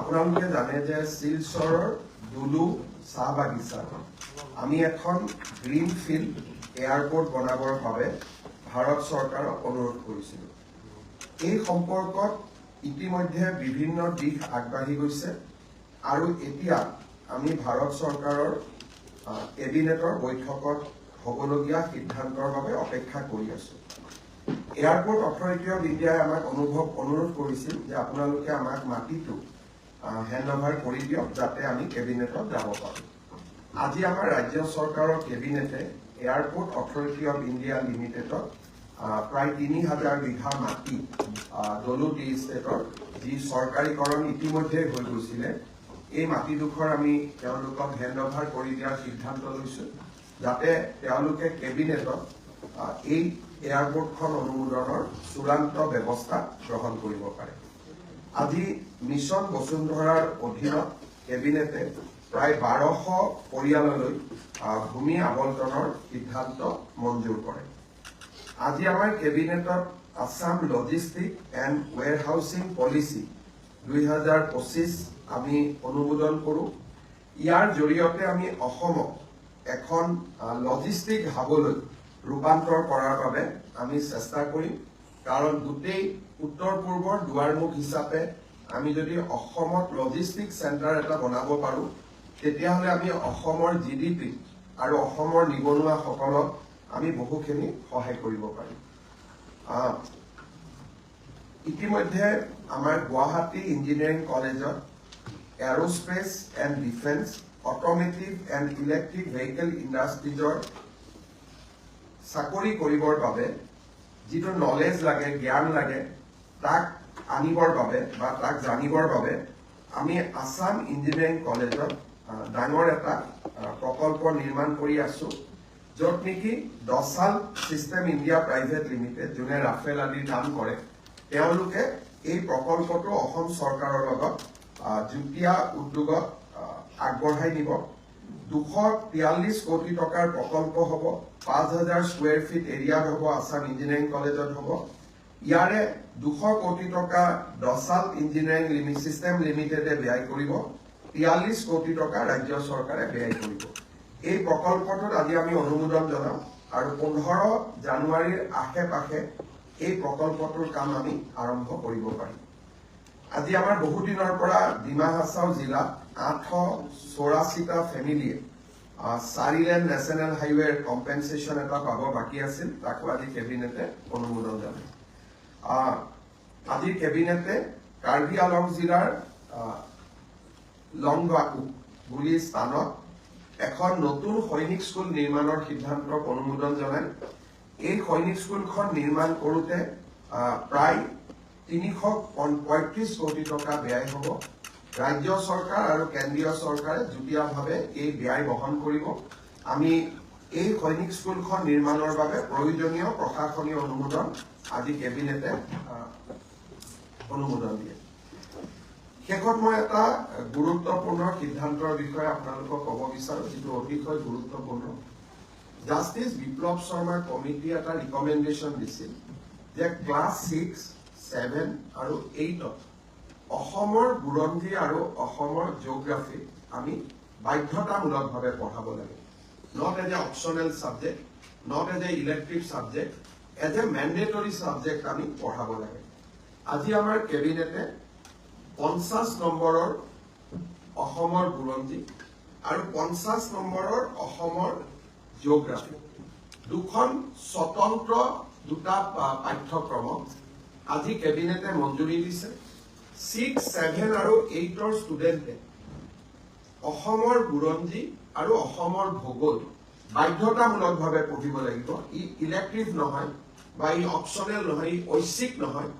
আপোনালোকে জানে যে শিলচৰৰ দুলু চাহ বাগিচাত আমি এখন গ্ৰীণ ফিল্ড এয়াৰপোৰ্ট বনাবৰ বাবে ভাৰত চৰকাৰক অনুৰোধ কৰিছিলোঁ। এই সম্পৰ্কত ইতিমধ্যে বিভিন্ন দিশ আগবাঢ়ি গৈছে আৰু এতিয়া আমি ভাৰত চৰকাৰৰ কেবিনেটৰ বৈঠকত হ'বলগীয়া সিদ্ধান্তৰ বাবে অপেক্ষা কৰি আছো। এয়াৰপোৰ্ট অথৰিটি অফ ইণ্ডিয়াই আমাক অনুৰোধ কৰিছিল যে আপোনালোকে আমাক মাটিটো হেণ্ডঅভাৰ কৰি দিয়ক যাতে আমি কেবিনেটত যাব পাৰোঁ। আজি আমাৰ ৰাজ্য চৰকাৰৰ কেবিনেটে এয়াৰপোৰ্ট অথৰিটি অফ ইণ্ডিয়া লিমিটেডত প্ৰায় ৩,০০০ বিঘা মাটি দলু টি ষ্টেটৰ যি চৰকাৰীকৰণ ইতিমধ্যে হৈ গৈছিলে, এই মাটিডোখৰ আমি তেওঁলোকক হেণ্ডঅভাৰ কৰি দিয়াৰ সিদ্ধান্ত লৈছোঁ যাতে তেওঁলোকে কেবিনেটত এই এয়াৰপোৰ্টখন অনুমোদনৰ চূড়ান্ত ব্যৱস্থা গ্ৰহণ কৰিব পাৰে। আজি মিছন বসুন্ধৰাৰ অধীনত কেবিনেটে প্ৰায় ১২০০ পৰিয়াললৈ ভূমি আবণ্টনৰ সিদ্ধান্ত মঞ্জুৰ কৰে। আজি আমাৰ কেবিনেটত Assam logistic and warehousing policy ২০২৫ আমি অনুমোদন কৰোঁ। ইয়াৰ জৰিয়তে আমি অসমক এখন লজিষ্টিক হাবলৈ ৰূপান্তৰ কৰাৰ বাবে আমি চেষ্টা কৰিম, কাৰণ গোটেই উত্তৰ পূৰ্বৰ দুৱাৰমুখ হিচাপে আমি যদি অসমত লজিষ্টিক চেণ্টাৰ এটা বনাব পাৰোঁ, তেতিয়াহ'লে আমি অসমৰ GDP আৰু অসমৰ নিবনুৱাসকলক আমি বহুখিনি সহায় কৰিব পাৰিম। ইতিমধ্যে আমাৰ গুৱাহাটী ইঞ্জিনিয়াৰিং কলেজত aerospace and defence, automotive and electric vehicle ইণ্ডাষ্ট্ৰিজৰ চাকৰি কৰিবৰ বাবে যিটো নলেজ লাগে, জ্ঞান লাগে, তাক আনিবৰ বাবে বা তাক জানিবৰ বাবে আমি আছাম ইঞ্জিনিয়াৰিং কলেজত ডাঙৰ এটা প্ৰকল্প নিৰ্মাণ কৰি আছো, য'ত নেকি Dassault system India private limited, যোনে ৰাফেল আদিৰ কাম কৰে, তেওঁলোকে এই প্ৰকল্পটো অসম চৰকাৰৰ লগত যুটীয়া উদ্যোগত আগবঢ়াই নিব। ২৪৩ কোটি টকাৰ প্ৰকল্প হ'ব, ৫,০০০ স্কুৱেৰ ফিট এৰিয়াত হ'ব, আছাম ইঞ্জিনিয়াৰিং কলেজত হ'ব। ইয়াৰে ২০০ কোটি টকা দছাল্ট ইঞ্জিনিয়াৰিং চিষ্টেম লিমিটেডে ব্যয় কৰিব, ৪৩ কোটি টকা ৰাজ্য চৰকাৰে ব্যয় কৰিব। এই প্ৰকল্পটোত আজি আমি অনুমোদন জনাম আৰু ১৫ জানুৱাৰীৰ আশে-পাশে এই প্ৰকল্পটোৰ কাম আমি আৰম্ভ কৰিব পাৰিম। আজি আমাৰ বহুদিনৰ পৰা ডিমা হাছাও জিলাত ৮৮৪টা ফেমিলিয়ে ৪ লেন নেশ্যনেল হাইৱেৰ কম্পেনচেশ্যন এটা পাব বাকী আছিল, তাকো আজি কেবিনেটে অনুমোদন জনায়। আজি কেবিনেটে কাৰ্বি আংলং জিলাৰ লংবাকু বুলি স্থানত এখন নতুন সৈনিক স্কুল নিৰ্মাণৰ সিদ্ধান্তক অনুমোদন জনায়। এই সৈনিক স্কুলখন নিৰ্মাণ কৰোঁতে প্ৰায় ৩৩৫ কোটি টকা ব্যয় হ'ব। ৰাজ্য চৰকাৰ আৰু কেন্দ্ৰীয় চৰকাৰে যুটীয়াভাৱে এই ব্যয় বহন কৰিব। আমি এই সৈনিক স্কুলখন নিৰ্মাণৰ বাবে প্ৰয়োজনীয় প্ৰশাসনীয় অনুমোদন আজি কেবিনেটে অনুমোদন দিয়ে। শেষত মই এটা গুৰুত্বপূৰ্ণ সিদ্ধান্তৰ বিষয়ে আপোনালোকক ক'ব বিচাৰোঁ, যিটো অতিশয় গুৰুত্বপূৰ্ণ। জাষ্টিছ বিপ্লৱ শৰ্মা কমিটি এটা ৰিকমেণ্ডেশ্যন দিছিল যে ক্লাছ 6, 7 আৰু 8ত অসমৰ বুৰঞ্জী আৰু অসমৰ জিঅ'গ্ৰাফী আমি বাধ্যতামূলকভাৱে পঢ়াব লাগে। Not as a optional subject, not as a elective subject, as a mandatory subject আমি পঢ়াব লাগে। আজি আমাৰ কেবিনেটে 50 নম্বৰৰ অসমৰ বুৰঞ্জী আৰু 50 নম্বৰৰ অসমৰ জিঅ'গ্ৰাফী দুখন স্বতন্ত্ৰ পাঠ্যক্ৰমক আজি কেবিনেটে মঞ্জুৰি দিছে। 6, 7 আৰু 8ৰ ষ্টুডেণ্টে অসমৰ বুৰঞ্জী আৰু অসমৰ ভূগোল বাধ্যতামূলকভাৱে পঢ়িব লাগিব। ই ইলেক্টিভ নহয় বা ই অপশ্যনেল নহয়, ই ঐচ্ছিক নহয়,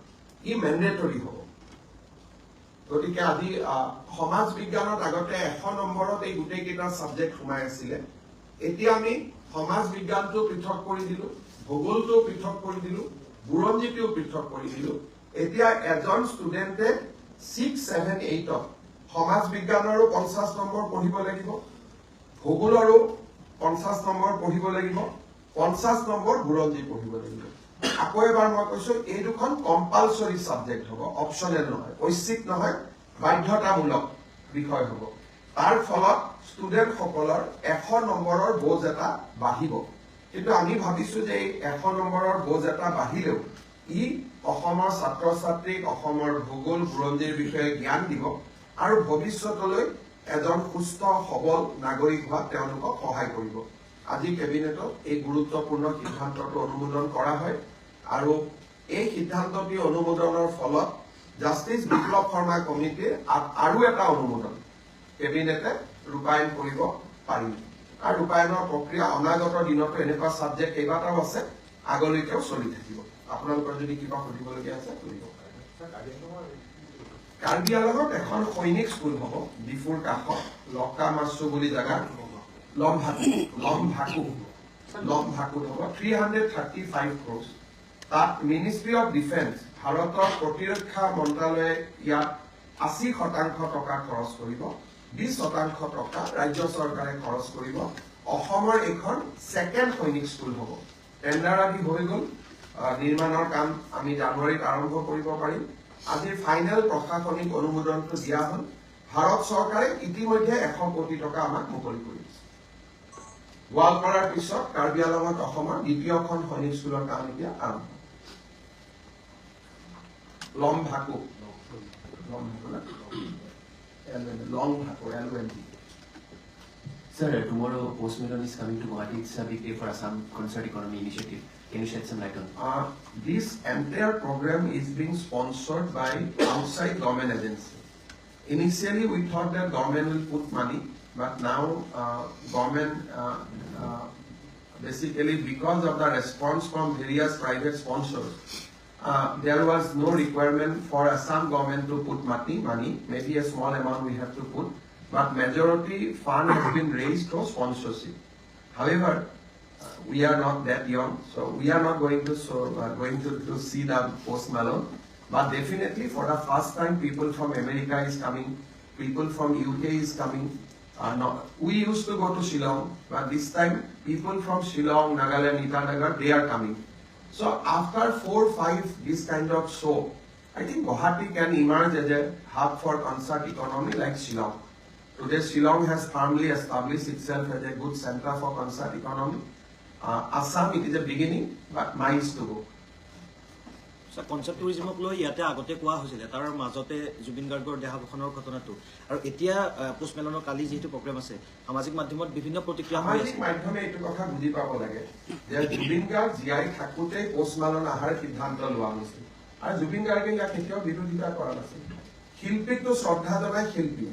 ই মেণ্ডেটৰী হ'ব। গতিকে আজি সমাজ বিজ্ঞানত আগতে 100 নম্বৰত এই গোটেইকেইটা ছাবজেক্ট সোমাই আছিলে। এতিয়া আমি সমাজ বিজ্ঞানটো পৃথক কৰি দিলোঁ, ভূগোলটো পৃথক কৰি দিলোঁ, বুৰঞ্জীটোও পৃথক কৰি দিলোঁ। এতিয়া এজন ষ্টুডেণ্টে 6, 7, 8ত সমাজ বিজ্ঞানৰো 50 নম্বৰ পঢ়িব লাগিব, ভূগোলৰো 50 নম্বৰ পঢ়িব লাগিব, 50 নম্বৰ বুৰঞ্জী পঢ়িব লাগিব। আকৌ এবাৰ মই কৈছোঁ, এই দুখন কম্পালচৰি ছাবজেক্ট হ'ব, অপশ্যনেল নহয়, ঐচ্ছিক নহয়, বাধ্যতামূলক বিষয় হ'ব তাৰ ফলত ষ্টুডেন্ট সকলৰ 100 নম্বৰৰ বোজ এটা বাঢ়িব কিন্তু আমি ভাবিছো যে 100 নম্বৰৰ বোজ এটা বাঢ়িলেও ই অসমৰ ছাত্ৰ ছাত্ৰীক অসমৰ ভূগোল বুৰঞ্জীৰ বিষয়ে জ্ঞান দিব আৰু ভৱিষ্যতলৈ এজন সুস্থ সবল নাগৰিক হোৱা তেওঁলোকক সহায় কৰিব আজি কেবিনেটত এই গুৰুত্বপূৰ্ণ সিদ্ধান্তটো অনুমোদন কৰা হয় আৰু এই সিদ্ধান্তটি অনুমোদনৰ ফলত জাষ্টিস বিপ্লৱ শৰ্মা কমিটিৰ আৰু এটা অনুমোদন কেবিনেটে ৰূপায়ণ কৰিব পাৰিব আৰু ৰূপায়ণৰ প্ৰক্ৰিয়া অনাগত দিনতো এনেকুৱা সাবজেক্ট কেইবাটাও আছে আগলৈকেও চলি থাকিব আপোনালোকৰ যদি কিবা সুধিবলগীয়া আছে সুধিব কাৰ্বি আংলঙত এখন সৈনিক স্কুল হ'ব ডিফুৰ কাষত লক্কা মাছু বুলি জাগা লমভাকু হ'ব 335 crores তাত মিনিষ্ট্ৰী অফ ডিফেন্স ভাৰতৰ প্ৰতিৰক্ষা মন্ত্ৰালয়ে ইয়াত 80% টকা খৰচ কৰিব 20% টকা ৰাজ্য চৰকাৰে খৰচ কৰিব অসমৰ এখন সেকেন্ড সৈনিক স্কুল হ'ব টেন্ডাৰ আদি হৈ গ'ল নিৰ্মাণৰ কাম আমি জানুৱাৰীত আৰম্ভ কৰিব পাৰিম আজিৰ ফাইনেল প্ৰশাসনিক অনুমোদনটো দিয়া হ'ল ভাৰত চৰকাৰে ইতিমধ্যে 100 কোটি টকা আমাক মুকলি কৰিছে গোৱালপাৰাৰ পিছত কাৰ্বি আংলঙত অসমৰ দ্বিতীয়খন সৈনিক স্কুলৰ কাম এতিয়া আৰম্ভ লমভাকু Sir, tomorrow Postmelon is coming to Guwahati. It's a big day for Assam Concert Economy Initiative. Can you shed some light on? This entire program is being sponsored by outside government agency. Initially, we thought that government will put money, but now government, basically because of the response from various private sponsors, there was no requirement for Assam government to put money, maybe a small amount we have to put, but majority fund has been raised for sponsorship. However, we are not that young, so we are not going to see the Postmelon, but definitely for the first time people from America is coming, people from UK is coming. We used to go to Shillong, but this time people from Shillong, Nagaland, Itanagar, they are coming. So after 4-5 this kind of show, I think Guwahati can emerge as a hub for concert economy like Shillong. Today Shillong has firmly established itself as a good center for concert economy. Assam, it is a beginning, but miles to go. Concert টুৰিজমক লৈ ইয়াতে আগতে কোৱা হৈছিলে তাৰ মাজতে জুবিন গাৰ্গৰ দেহাৱসানৰ ঘটনাটো আৰু এতিয়া পোষ্টমেলনৰ কালি যেটো প্ৰগ্ৰাম আছে সামাজিক মাধ্যমত বিভিন্ন প্ৰতিক্ৰিয়া হৈ আছে সামাজিক মাধ্যমে এইটো কথা বুজি পাব লাগে যে জুবিন গাৰ্গ জিয়াই থাকোতে পোষ্টমেলন আহাৰ সিদ্ধান্ত লোৱা হৈছিল আৰু জুবিন গাৰ্গে ইয়াক কেতিয়াও বিৰোধিতা কৰা নাছিল শিল্পীকটো শ্ৰদ্ধা জনাই শিল্পী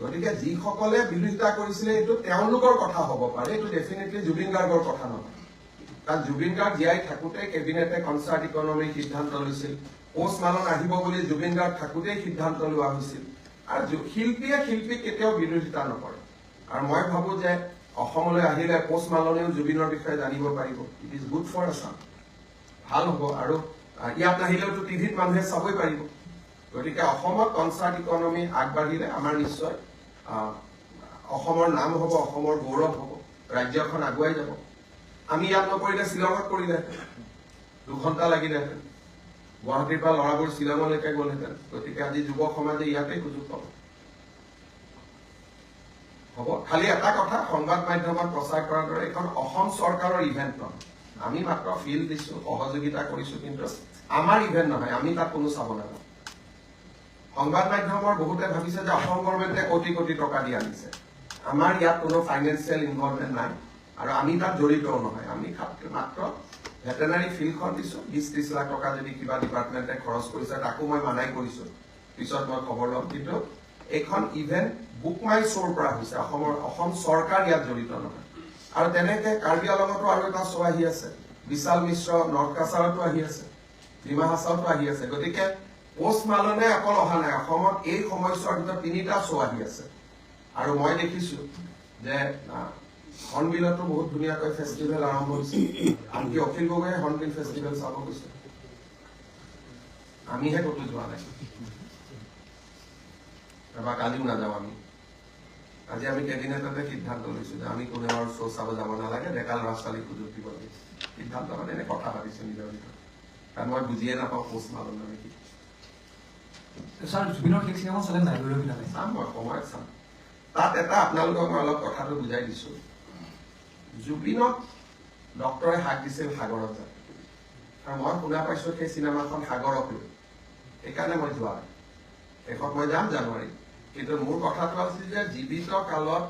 গতিকে যিসকলে বিৰোধিতা কৰিছিলে এইটো তেওঁলোকৰ কথা হ'ব পাৰে এইটো ডেফিনেটলি জুবিন গাৰ্গৰ কথা নহয় কাৰণ জুবিন গাৰ্গ জিয়াই থাকোতে কেবিনেটে কনচাৰ্ট ইকনমি সিদ্ধান্ত লৈছিল পোষ্টমেলন আহিব বুলি জুবিন গাৰ্গ থাকোতে সিদ্ধান্ত লোৱা হৈছিল আৰু শিল্পীয়ে শিল্পীক কেতিয়াও বিৰোধিতা নকৰে আৰু মই ভাবো যে অসমলৈ আহিলে পোষ্টমেলনেও জুবিনৰ বিষয়ে জানিব পাৰিব it is good for Assam ভাল হ'ব আৰু ইয়াত আহিলেওতো টিভিত মানুহে চাবই পাৰিব গতিকে অসমত কনচাৰ্ট ইকনমি আগবাঢ়িলে আমাৰ নিশ্চয় অসমৰ নাম হ'ব অসমৰ গৌৰৱ হ'ব ৰাজ্যখন আগুৱাই যাব আমি ইয়াত নকৰিলে শ্বিলঙত কৰিলেহেঁতেন 2 ঘণ্টা লাগিলেহেঁতেন গুৱাহাটীৰ পৰা ল'ৰাবোৰ শ্বিলঙলৈকে গ'লহেঁতেন গতিকে আজি যুৱ সমাজে ইয়াতে সুযোগ পাব হ'ব খালি এটা কথা সংবাদ মাধ্যমত প্ৰচাৰ কৰাৰ দৰে এখন অসম চৰকাৰৰ ইভেন্ট নহয় আমি মাত্ৰ ফিল দিছো সহযোগিতা কৰিছো কিন্তু আমাৰ ইভেন্ট নহয় আমি তাত কোনো চাব নাযাওঁ সংবাদ মাধ্যমৰ বহুতে ভাবিছে যে অসম গভৰ্ণমেণ্টে কোটি কোটি টকা দি আনিছে আমাৰ ইয়াত কোনো ফাইনেন্সিয়েল ইনভলভমেণ্ট নাই আৰু আমি তাত জড়িতও নহয় আমি মাত্ৰ ভেটেনাৰী ফিল্ডখন দিছো 20-30 লাখ টকা যদি কিবা ডিপাৰ্টমেণ্টে খৰচ কৰিছে তাকো মই মানাই কৰিছো পিছত মই খবৰ ল'ম কিন্তু এখন ইভেন্ট বুক মাই শ্ব'ৰ পৰা হৈছে অসম চৰকাৰ ইয়াত জড়িত নহয় আৰু তেনেকে কাৰ্বি আংলঙতো আৰু এটা শ্ব' আহি আছে বিশাল মিশ্ৰ নৰ্থ কাছাৰতো আহি আছে ডিমা হাছাওতো আহি আছে গতিকে পোষ্টমেলনে অকল অহা নাই অসমত এই সময়ছোৱাৰ ভিতৰত 3টা শ্ব' আহি আছে আৰু মই দেখিছো যে হৰ্ণবিলতো বহুত ধুনীয়াকৈ ফেষ্টিভেল আৰম্ভ হৈছে আনকি অখিল গগৈয়ে হৰ্ণবিল ফেষ্টিভেল চাব গৈছে আমিহে ক'তো যোৱা নাই এবাৰ কালিও নাযাওঁ আমি আজি আমি কেবিনেটতে সিদ্ধান্ত লৈছো যে আমি কোনেও আৰু শ্ব' চাব যাব নালাগে ডেকা ল'ৰা ছোৱালীক সুযোগ দিব লাগে সিদ্ধান্ত মানে এনে কথা ভাবিছো নিজৰ ভিতৰত কাৰণ মই বুজিয়ে নাপাওঁ পোষ্টমেলন মানে কি স্যাৰ জুবিনৰ শেষ চিনেমা চালে নাই লৈ পিনালে চাম মই সময়ত চাম তাত এটা আপোনালোকক মই অলপ কথাটো বুজাই দিছো জুবিনক ডক্টৰে হাক দিছিল সাগৰত যায় আৰু মই শুনা পাইছো সেই চিনেমাখন সাগৰক লৈ সেইকাৰণে মই যোৱা নাই শেষত মই যাম জানুৱাৰী কিন্তু মোৰ কথাটো আছিল যে জীৱিত কালত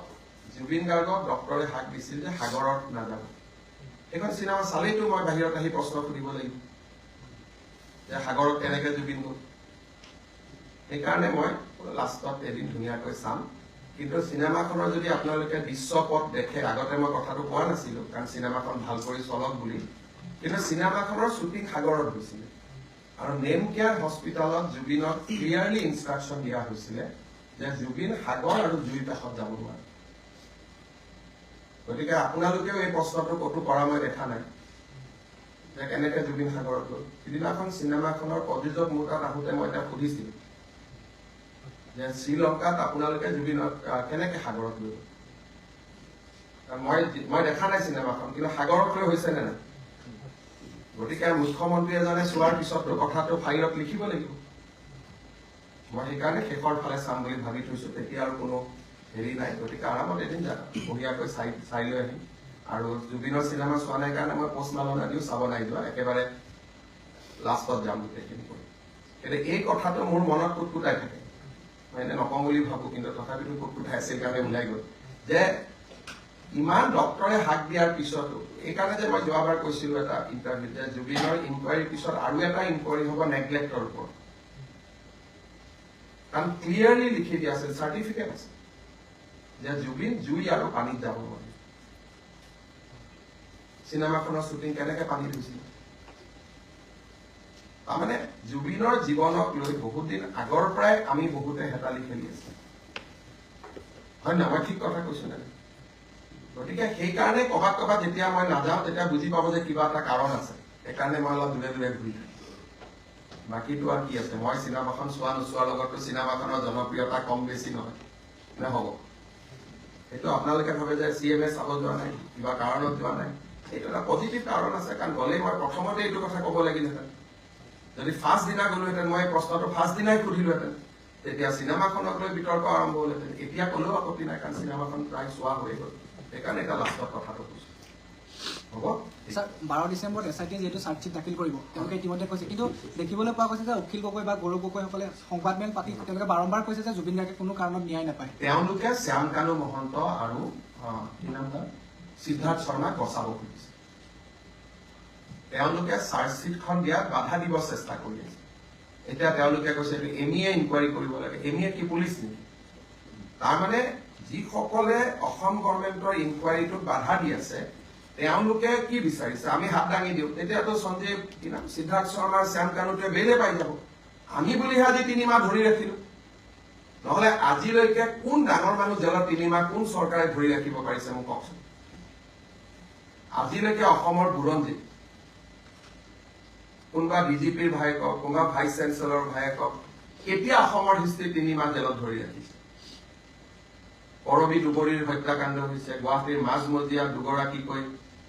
জুবিন গাৰ্গক ডক্টৰে হাক দিছিল যে সাগৰত নাযাব এইখন চিনেমা চালেইতো মই বাহিৰত আহি প্ৰশ্ন সুধিব লাগিব যে সাগৰত কেনেকে জুবিন গ'ল সেইকাৰণে মই লাষ্টত এদিন ধুনীয়াকৈ চাম কিন্তু চিনেমাখনৰ যদি আপোনালোকে দৃশ্যপট দেখে আগতে মই কথাটো কোৱা নাছিলো কাৰণ চিনেমাখন ভাল কৰি চলক বুলি কিন্তু চিনেমাখনৰ শ্বুটিং সাগৰত হৈছিলে আৰু নেম কেয়াৰ হস্পিটেলত জুবিনক ক্লিয়াৰলি ইনষ্ট্ৰাকশ্যন দিয়া হৈছিলে যে জুবিন সাগৰ আৰু জুইৰ কাষত যাব নোৱাৰে গতিকে আপোনালোকেও এই প্ৰশ্নটো ক'তো কৰা মই দেখা নাই যে কেনেকে জুবিন সাগৰত গ'ল সিদিনাখন চিনেমাখনৰ প্ৰযোজক মোৰ তাত আহোঁতে মই তেওঁক সুধিছিলো যে শ্ৰীলংকাত আপোনালোকে জুবিনক কেনেকে সাগৰত লৈ মই দেখা নাই চিনেমাখন কিন্তু সাগৰত লৈ হৈছে নে নাই গতিকে মুখ্যমন্ত্ৰী এজনে চোৱাৰ পিছতো কথাটো ফাইলত লিখিব লাগিব মই সেইকাৰণে শেষৰ ফালে চাম বুলি ভাবি থৈছো তেতিয়া আৰু কোনো হেৰি নাই গতিকে আৰামত এদিন যাম বঢ়িয়াকৈ চাই লৈ আহিম আৰু জুবিনৰ চিনেমা চোৱা নাই কাৰণে মই পষ্টমালন আদিও চাব নাই যোৱা একেবাৰে লাষ্টত যাম গোটেইখিনি কৰি কিন্তু এই কথাটো মোৰ মনত কুটকুটাই থাকে মই এনে নকওঁ বুলি ভাবো কিন্তু তথাপিতো কুটকুটাই আছিল কাৰণে ওলাই গ'ল যে ইমান ডক্টৰে হাক দিয়াৰ পিছতো এইকাৰণে যে মই যোৱাবাৰ কৈছিলো এটা ইণ্টাৰভিউত যে জুবিনৰ ইনকুৱাৰীৰ পিছত আৰু এটা ইনকুৱাৰী হ'ব নেগলেক্টৰ ওপৰত কাৰণ ক্লিয়াৰলি লিখি দিয়া আছিল চাৰ্টিফিকেট আছে যে জুবিন জুই আৰু পানীত যাব নোৱাৰে চিনেমাখনৰ শ্বুটিং কেনেকে পানীত হৈছিল তাৰমানে জুবিনৰ জীৱনক লৈ বহুত দিন আগৰ পৰাই আমি বহুতে হেতালি খেলি আছো হয় নহয় মই ঠিক কথা কৈছো নে গতিকে সেইকাৰণে কবাত কবাত যেতিয়া মই নাযাওঁ তেতিয়া বুজি পাব যে কিবা এটা কাৰণ আছে সেইকাৰণে মই অলপ দূৰে দূৰে ঘূৰি থাকো বাকীটো আৰু কি আছে মই চিনেমাখন চোৱা নোচোৱাৰ লগতো চিনেমাখনৰ জনপ্ৰিয়তা কম বেছি নহয় নহ'ব সেইটো আপোনালোকে ভাবে যে CMA চাব যোৱা নাই কিবা কাৰণত যোৱা নাই এইটো এটা পজিটিভ কাৰণ আছে কাৰণ গ'লেই মই প্ৰথমতে এইটো কথা ক'ব লাগিলহেঁতেন যদি ফাৰ্ষ্ট দিনা গ'লোহেঁতেন মই প্ৰশ্নটো ফাৰ্ষ্ট দিনাই সুধিলোহেঁতেন তেতিয়া চিনেমাখনক লৈ বিতৰ্ক আৰম্ভ হ'লহেঁতেন এতিয়া ক'লেও আপত্তি নাই কাৰণ চিনেমাখন প্ৰায় চোৱা হৈ গ'ল সেইকাৰণে এটা লাষ্টত কথাটো কৈছো হ'ব স্যাৰ 12 ডিচেম্বৰত SIT যিহেতু চাৰ্জশ্বিট দাখিল কৰিব তেওঁলোকে ইতিমধ্যে কৈছে কিন্তু দেখিবলৈ পোৱা গৈছে যে অখিল গগৈ বা গৌৰৱ গগৈসকলে সংবাদমেল পাতি তেওঁলোকে বাৰম্বাৰ কৈছে যে জুবিন গাৰ্গে কোনো কাৰণত ন্যায় নাপায় তেওঁলোকে শ্যাম কানু মহন্ত আৰু কি নাম তাৰ সিদ্ধাৰ্থ শৰ্মাক বচাব খুজিছে তেওঁলোকে চাৰ্জশ্বিটখন দিয়াত বাধা দিব চেষ্টা কৰি আছে এতিয়া তেওঁলোকে কৈছে ME ইনকুৱাৰী কৰিব লাগে ME কি পুলিচ নেকি তাৰমানে যিসকলে অসম গভৰ্ণমেণ্টৰ ইনকুৱাৰীটোত বাধা দি আছে তেওঁলোকে কি বিচাৰিছে আমি হাত দাঙি দিওঁ তেতিয়াতো সঞ্জীৱ কি নাম সিদ্ধাৰ্থ শৰ্মাৰ শ্যাম কানুটোৱে বেলে পাই যাব আমি বুলিহে আজি 3 মাহ ধৰি ৰাখিলো নহলে আজিলৈকে কোন ডাঙৰ মানুহ জেলত 3 মাহ কোন চৰকাৰে ধৰি ৰাখিব পাৰিছে মোক কওকচোন আজিলৈকে অসমৰ বুৰঞ্জী কোনোবা DGPৰ ভায়েকক কোনোবা ভাইচ চেঞ্চেলৰ ভায়েকক কেতিয়া অসমৰ হিষ্ট্ৰী 3 মাহ জেলত ধৰি ৰাখিছে কৰবী দুবৰীৰ হত্যাকাণ্ড হৈছে গুৱাহাটীৰ মাজমজিয়া দুগৰাকীকৈ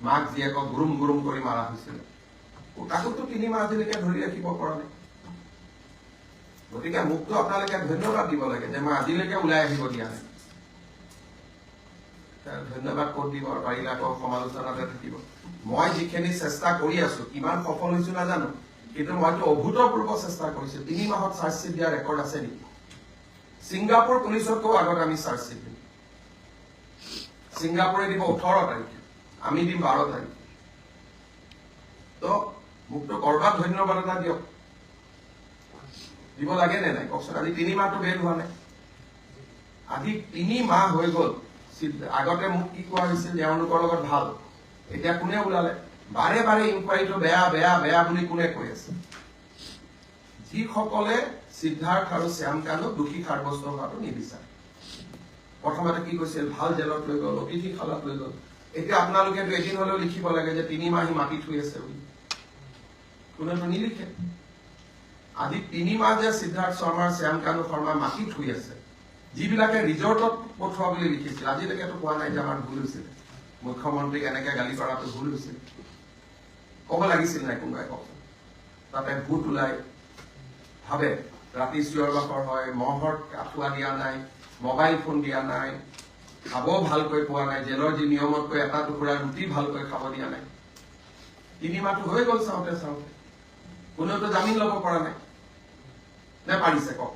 মাক জীয়েকক গুৰুম গুৰুম কৰি মাৰা হৈছিল তাকোতো 3 মাহ আজিলৈকে ধৰি ৰাখিব পৰা নাই গতিকে মোকতো আপোনালোকে ধন্যবাদ দিব লাগে যে মই আজিলৈকে ওলাই আহিব দিয়া নাই ধন্যবাদ ক'ত দিব পাৰিলে আকৌ সমালোচনাতে থাকিব মই যিখিনি চেষ্টা কৰি আছো কিমান সফল হৈছো নাজানো কিন্তু মইতো অভূতপূৰ্ব চেষ্টা কৰিছো 3 মাহত চাৰ্জশ্বিট দিয়া ৰেকৰ্ড আছে নেকি ছিংগাপুৰ পুলিচতকৈ আগত আমি চাৰ্জশ্বিট দিম ছিংগাপুৰে দিব 18 তাৰিখে আমি দিম 12 তাৰিখে তো মোকতো কৰবাত ধন্যবাদ এটা দিয়ক দিব লাগে নে নাই কওকচোন আজি 3 মাহটো বেল হোৱা নাই আজি 3 মাহ হৈ গ'ল আগতে মোক কি কোৱা হৈছিল তেওঁলোকৰ লগত ভাল এতিয়া কোনে ওলালে বাৰে বাৰে ইনকুৱাৰীটো বেয়া বেয়া বেয়া বুলি কোনে কৈ আছে যিসকলে সিদ্ধাৰ্থ আৰু শ্যাম কানুক দোষী সাব্যস্ত হোৱাটো নিবিচাৰে প্ৰথমতে কি কৈছিল ভাল জেলত লৈ গ'ল অতিথি খালত লৈ গ'ল এতিয়া আপোনালোকেতো এদিন হলেও লিখিব লাগে যে 3 মাহ মাটি থৈ আছে বুলি কোনেতো নিলিখে আজি 3 মাহ যে সিদ্ধাৰ্থ শৰ্মাৰ শ্যাম কানু শৰ্মা মাটি থৈ আছে যিবিলাকে ৰিজৰ্টত পঠোৱা বুলি লিখিছিল আজিলৈকেতো কোৱা নাই যে আমাৰ ভুল হৈছিল মুখ্যমন্ত্ৰীক এনেকে গালি কৰাটো ভুল হৈছিল ক'ব লাগিছিল নাই কোনোবাই কওক তাতে ভোট ওলাই ভাবে ৰাতি চিঞৰ বাখৰ হয়, মহৰ আঁঠুৱা দিয়া নাই, মোবাইল ফোন দিয়া নাই, খাব ভালকৈ পোৱা নাই, জেলৰ যি নিয়মতকৈ এটা টুকুৰা ৰুটি ভালকৈ খাব দিয়া নাই। 3 মাহটো হৈ গ'ল চাওঁতে চাওঁতে, কোনেওতো জামিন ল'ব পৰা নাই নে পাৰিছে কওক?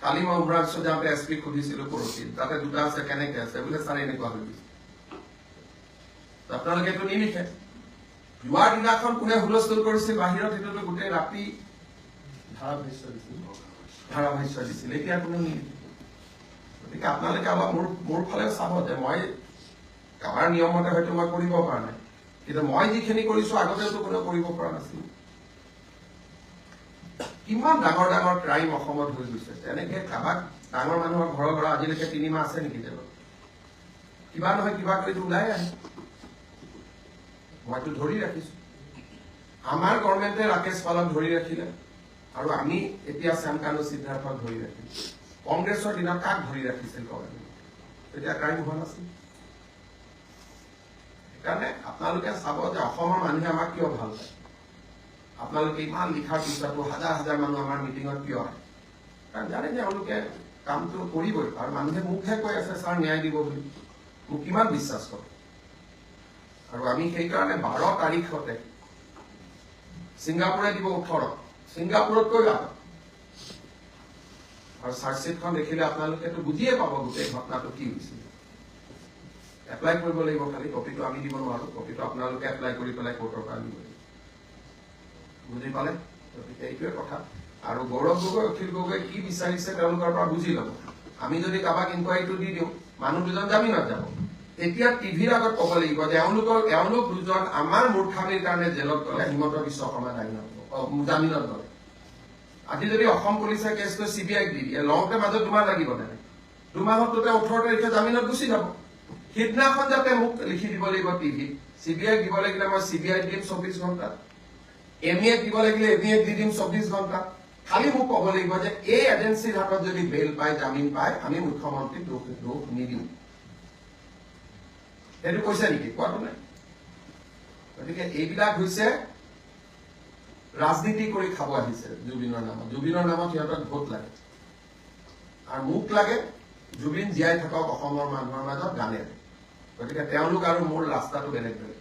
কালি মই উমৰাংশ যাওঁতে এছপিক সুধিছিলো পৰহি, তাতে 2টা আছে, কেনেকে আছে বোলে ছাৰ এনেকুৱা হৈ গৈছে। আপোনালোকেতো নিলিখে। যোৱাৰ দিনাখন কোনে হুলস্থুল কৰিছিল বাহিৰত, সেইটোতো গোটেই ৰাতি ধাৰাভাষ্য দিছিল, এতিয়া কোনো নিলিখে। গতিকে আপোনালোকে অলপ মোৰ ফালে চাব যে মই কাবাৰ নিয়মমতে হয়তো মই কৰিব পৰা নাই, কিন্তু মই যিখিনি কৰিছো আগতেতো কোনেও কৰিব পৰা নাছিল। কিমান ডাঙৰ ডাঙৰ ক্ৰাইম অসমত হৈ গৈছে, তেনেকে কাবাক ডাঙৰ মানুহৰ ঘৰৰ পৰা আজিলৈকে 3 মাহ আছে নেকি জেলত? কিবা নহয় কিবা কৰি ওলাই আহে। মইতো ধৰি ৰাখিছো, আমাৰ গভৰ্ণমেণ্টে ৰাকেশ পালক ধৰি ৰাখিলে, আৰু আমি এতিয়া শ্যামকানু সিদ্ধাৰ্থক ধৰি ৰাখিলো। কংগ্ৰেছৰ দিনত কাক ধৰি ৰাখিছিল গভৰ্ণমেণ্টে? তেতিয়া ক্ৰাইম হোৱা নাছিল। সেইকাৰণে আপোনালোকে চাব যে অসমৰ মানুহে আমাক কিয় ভাল পায়। আপোনালোকে ইমান লিখাৰ পিছতো হাজাৰ হাজাৰ মানুহ আমাৰ মিটিঙত কিয় আহে? কাৰণ জানে যে তেওঁলোকে কামটো কৰিবই, আৰু মানুহে মুখহে কৈ আছে ছাৰ ন্যায় দিব বুলি। মোক কিমান বিশ্বাস কৰে। আৰু আমি সেইকাৰণে 12 তাৰিখতে ছিংগাপুৰে দিব 18, ছিংগাপুৰতকৈ আগত। আৰু চাৰ্জশ্বিটখন দেখিলে আপোনালোকেতো বুজিয়ে পাব গোটেই ঘটনাটো কি হৈছিল। এপ্লাই কৰিব লাগিব, খালি কপিটো আমি দিব নোৱাৰো, কপিটো আপোনালোকে এপ্লাই কৰি পেলাই কোৰ্টৰ পৰা আনিব লাগিব। বুজি পালে? গতিকে এইটোৱে কথা। আৰু গৌৰৱ গগৈ, অখিল গগৈ কি বিচাৰিছে তেওঁলোকৰ পৰা বুজি ল'ব। আমি যদি কাৰোবাক ইনকুৱাৰীটো দি দিওঁ, মানুহ 2জন জামিনত যাব, তেতিয়া টিভিৰ আগত ক'ব লাগিব যে এওঁলোক 2জন আমাৰ মূৰ্খামিৰ কাৰণে জেলত গ'লে, হিমন্ত বিশ্ব শৰ্মা জামিনত গ'লে। আজি যদি অসম পুলিচে কেছটো CBIক দি দিয়ে, লওঁতে মাজত 2 মাহ লাগিব নে? 2 মাহত 18 তাৰিখে জামিনত গুচি যাব। সিদিনাখন যাতে মোক লিখি দিব লাগিব টিভিত, CBIক দিব লাগিলে মই CBIক দিম 24 ঘণ্টা, MAক দিব লাগিলে MAক দি দিম 24 ঘণ্টা। খালি মোক ক'ব লাগিব যে এই এজেঞ্চিৰ হাতত যদি বেল পায়, জামিন পায়, আমি মুখ্যমন্ত্ৰীক দোষ নিদিম। সেইটো কৈছে নেকি? কোৱাটো নাই। গতিকে এইবিলাক হৈছে ৰাজনীতি কৰি খাব আহিছে জুবিনৰ নামত। জুবিনৰ নামত সিহঁতক ভোট লাগে, আৰু মোক লাগে জুবিন জীয়াই থাকক অসমৰ মানুহৰ মাজত গানেৰে। গতিকে তেওঁলোক আৰু মোৰ ৰাস্তাটো বেলেগ বেলেগ।